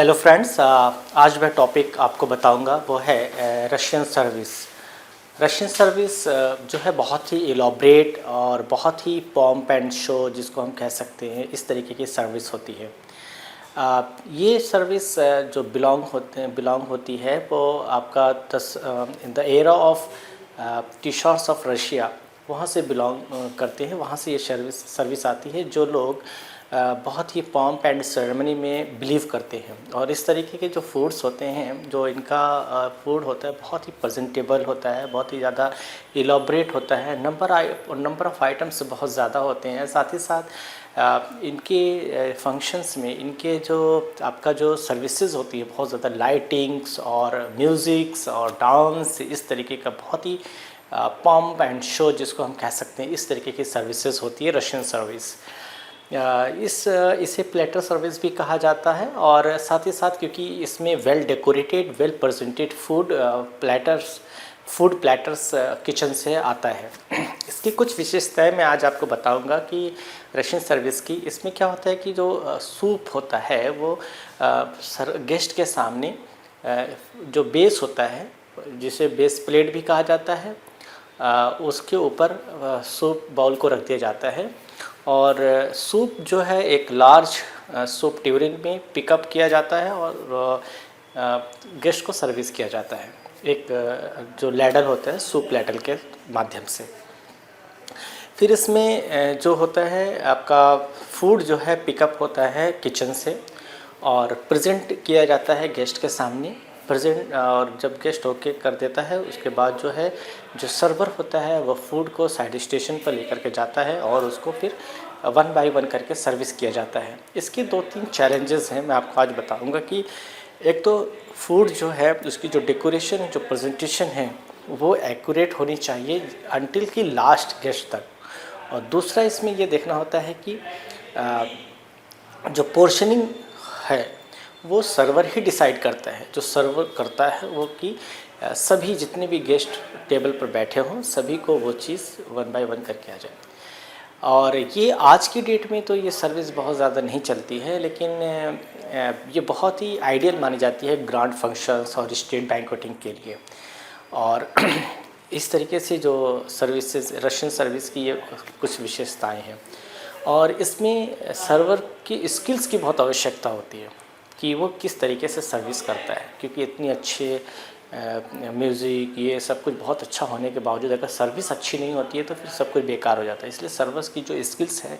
Hello friends, आज मैं topic आपको बताऊंगा वो है रशियन सर्विस। रशियन सर्विस जो है बहुत ही इलॉबरेट और बहुत ही पॉम्प एंड शो जिसको हम कह सकते हैं, इस तरीके की सर्विस होती है। ये सर्विस जो बिलोंग होती है वो आपका in the era of T shirts of Russia, वहाँ से बिलोंग करते हैं। वहाँ से ये सर्विस आती है। जो लोग बहुत ही पॉम्प एंड सेरेमनी में बिलीव करते हैं, और इस तरीके के जो फूड्स होते हैं, जो इनका फूड होता है बहुत ही प्रेजेंटेबल होता है, बहुत ही ज़्यादा इलॉबरेट होता है। नंबर ऑफ़ आइटम्स बहुत ज़्यादा होते हैं। साथ ही साथ इनके फंक्शंस में इनके जो आपका जो सर्विसेज होती है बहुत ज़्यादा लाइटिंग्स और म्यूज़िक्स और डांस, इस तरीके का बहुत ही पॉम्प एंड शो जिसको हम कह सकते हैं, इस तरीके की सर्विसेज होती है रशियन सर्विस। इसे प्लेटर सर्विस भी कहा जाता है। और साथ ही साथ क्योंकि इसमें well decorated, well presented food platters kitchen से आता है। इसकी कुछ विशेषताएं मैं आज आपको बताऊंगा कि रशियन सर्विस की। इसमें क्या होता है कि जो सूप होता है वो गेस्ट के सामने जो बेस होता है, जिसे बेस प्लेट भी कहा जाता है, उसके ऊपर सूप बाउल को रख दिया जाता है। और सूप जो है एक लार्ज सूप ट्यूरिन में पिकअप किया जाता है और गेस्ट को सर्विस किया जाता है एक जो लैडल होता है, सूप लैडल के माध्यम से। फिर इसमें जो होता है आपका फूड जो है पिकअप होता है किचन से और प्रेजेंट किया जाता है गेस्ट के सामने। प्रेजेंट और जब गेस्ट ओके कर देता है, उसके बाद जो है जो सर्वर होता है वो फूड को साइड स्टेशन पर लेकर के जाता है और उसको फिर 1 बाय 1 करके सर्विस किया जाता है। इसके 2-3 चैलेंजेस हैं, मैं आपको आज बताऊंगा कि एक तो फूड जो है उसकी जो डेकोरेशन, जो प्रेजेंटेशन है वो एक्यूरेट होनी चाहिए अंटिल की लास्ट गेस्ट तक। और दूसरा इसमें ये देखना होता है कि जो पोर्शनिंग है वो सर्वर ही डिसाइड करता है। जो सर्वर करता है वो कि सभी जितने भी गेस्ट टेबल पर बैठे हों सभी को वो चीज़ 1 बाय 1 करके आ जाए। और ये आज की डेट में तो ये सर्विस बहुत ज़्यादा नहीं चलती है, लेकिन ये बहुत ही आइडियल मानी जाती है ग्रांड फंक्शंस और स्टेट बैंक्वेटिंग के लिए। और इस तरीके से जो सर्विसेज रशियन सर्विस की ये कुछ विशेषताएं हैं। और इसमें सर्वर की स्किल्स की बहुत आवश्यकता होती है कि वो किस तरीके से सर्विस करता है, क्योंकि इतनी अच्छे म्यूज़िक ये सब कुछ बहुत अच्छा होने के बावजूद अगर सर्विस अच्छी नहीं होती है तो फिर सब कुछ बेकार हो जाता है। इसलिए सर्विस की जो स्किल्स है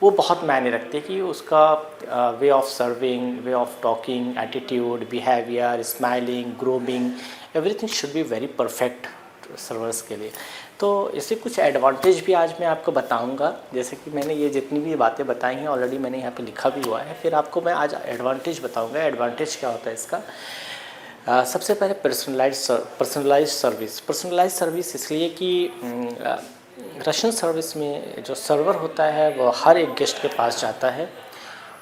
वो बहुत मायने रखती है कि उसका way of serving, way of talking, attitude, behaviour, smiling, grooming, everything should be very perfect servers के लिए। तो इससे कुछ एडवांटेज भी आज मैं आपको बताऊंगा। जैसे कि मैंने ये जितनी भी बातें बताई हैं ऑलरेडी मैंने यहाँ पे लिखा भी हुआ है, फिर आपको मैं आज एडवांटेज बताऊंगा। एडवांटेज क्या होता है इसका? सबसे पहले पर्सनलाइज सर्विस इसलिए कि रशियन सर्विस में जो सर्वर होता है वो हर एक गेस्ट के पास जाता है,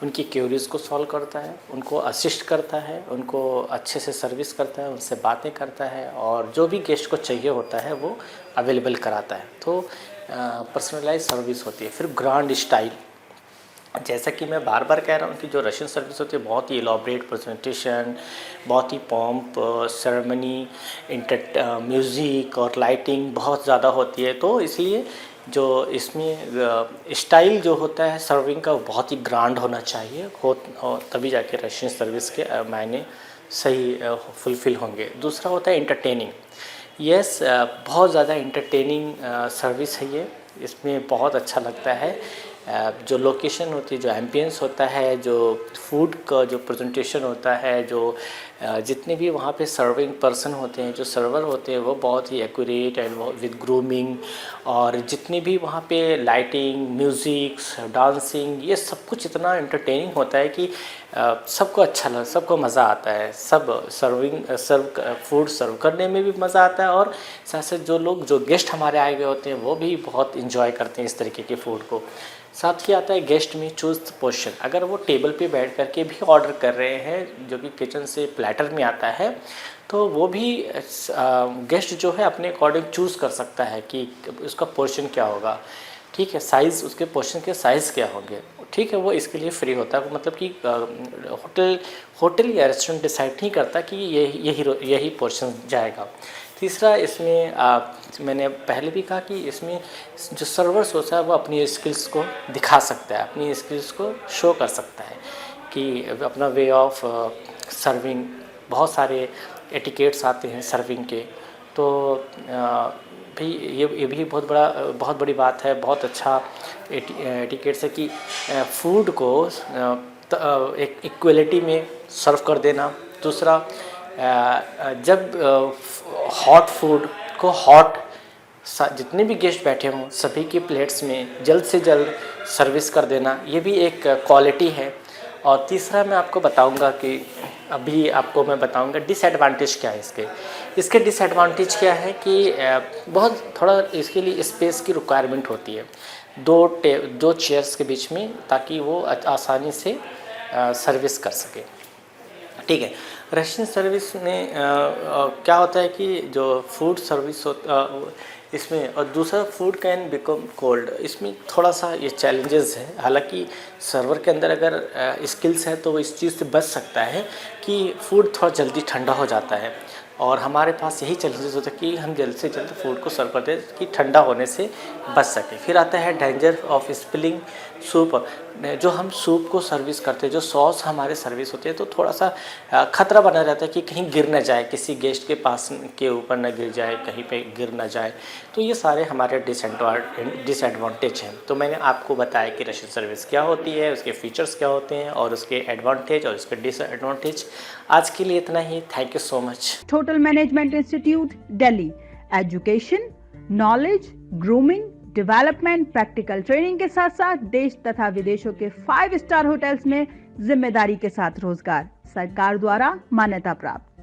उनकी क्यूरीज़ को सॉल्व करता है, उनको असिस्ट करता है, उनको अच्छे से सर्विस करता है, उनसे बातें करता है और जो भी गेस्ट को चाहिए होता है वो अवेलेबल कराता है। तो पर्सनलाइज सर्विस होती है। फिर ग्रांड स्टाइल, जैसा कि मैं बार बार कह रहा हूँ कि जो रशियन सर्विस होती है बहुत ही इलॉबरेट प्रेजेंटेशन, बहुत ही पॉम्प, सेरेमनी, म्यूज़िक और लाइटिंग बहुत ज़्यादा होती है। तो इसलिए जो इसमें स्टाइल जो होता है सर्विंग का बहुत ही ग्रांड होना चाहिए और तभी जाके रशियन सर्विस के मायने सही फुलफ़िल होंगे। दूसरा होता है एंटरटेनिंग। यस, बहुत ज़्यादा एंटरटेनिंग सर्विस है ये। इसमें बहुत अच्छा लगता है जो लोकेशन होती है, जो एम्बियंस होता है, जो फूड का जो प्रेजेंटेशन होता है, जो जितने भी वहाँ पे सर्विंग पर्सन होते हैं, जो सर्वर होते हैं वो बहुत ही एक्यूरेट एंड विद ग्रूमिंग, और जितने भी वहाँ पे लाइटिंग, म्यूज़िक्स, डांसिंग, ये सब कुछ इतना एंटरटेनिंग होता है कि सबको अच्छा लगा, सबको मज़ा आता है। सब फूड सर्व करने में भी मज़ा आता है और साथ साथ जो गेस्ट हमारे आए हुए होते हैं वो भी बहुत इंजॉय करते हैं इस तरीके के फूड को। साथ ही आता है गेस्ट में चूज़ पोर्शन। अगर वो टेबल पे बैठ करके भी ऑर्डर कर रहे हैं जो कि किचन से प्लेटर में आता है, तो वो भी गेस्ट जो है अपने अकॉर्डिंग चूज़ कर सकता है कि उसका पोर्शन क्या होगा। ठीक है, साइज़, उसके पोर्शन के साइज़ क्या होंगे। ठीक है, वो इसके लिए फ्री होता है। मतलब कि होटल या रेस्टोरेंट डिसाइड नहीं करता कि यही पोर्शन जाएगा। तीसरा, इसमें मैंने पहले भी कहा कि इसमें जो सर्वर्स होता है वो अपनी स्किल्स को दिखा सकता है, अपनी स्किल्स को शो कर सकता है कि अपना वे ऑफ सर्विंग, बहुत सारे एटिकेट्स आते हैं सर्विंग के। तो भी ये भी बहुत बड़ी बात है, बहुत अच्छा एटिकेट्स है कि फूड को एक इक्वलिटी में सर्व कर देना। दूसरा, जब हॉट फूड को जितने भी गेस्ट बैठे हों सभी की प्लेट्स में जल्द से जल्द सर्विस कर देना, ये भी एक क्वालिटी है। और तीसरा मैं आपको बताऊंगा कि अभी आपको मैं बताऊंगा डिसएडवांटेज क्या है इसके डिसएडवांटेज क्या है कि बहुत थोड़ा इसके लिए स्पेस की रिक्वायरमेंट होती है दो चेयर्स के बीच में, ताकि वो आसानी से सर्विस कर सके। ठीक है, रशियन सर्विस में क्या होता है कि जो फूड सर्विस इसमें, और दूसरा फूड कैन बिकम कोल्ड, इसमें थोड़ा सा ये चैलेंजेस है। हालांकि सर्वर के अंदर अगर स्किल्स है तो वो इस चीज़ से बच सकता है कि फूड थोड़ा जल्दी ठंडा हो जाता है, और हमारे पास यही चैलेंजेस होता है कि हम जल्द से जल्द फूड को सर्व कर दें कि ठंडा होने से बच सके। फिर आता है डेंजर ऑफ स्पिलिंग सूप। जो हम सूप को सर्विस करते हैं, जो सॉस हमारे सर्विस होते हैं, तो थोड़ा सा खतरा बना रहता है कि कहीं गिर ना जाए, किसी गेस्ट के पास के ऊपर ना गिर जाए, कहीं पे गिर ना जाए। तो ये सारे हमारे डिसएडवांटेज हैं। तो मैंने आपको बताया कि रशियन सर्विस क्या होती है, उसके फीचर्स क्या होते हैं, और उसके एडवांटेज और उसके डिसएडवांटेज। आज के लिए इतना ही। Thank you so much. Hotel management institute Delhi, education, knowledge, grooming, development, practical training के साथ साथ देश तथा विदेशों के 5 स्टार होटल्स में जिम्मेदारी के साथ रोजगार, सरकार द्वारा मान्यता प्राप्त।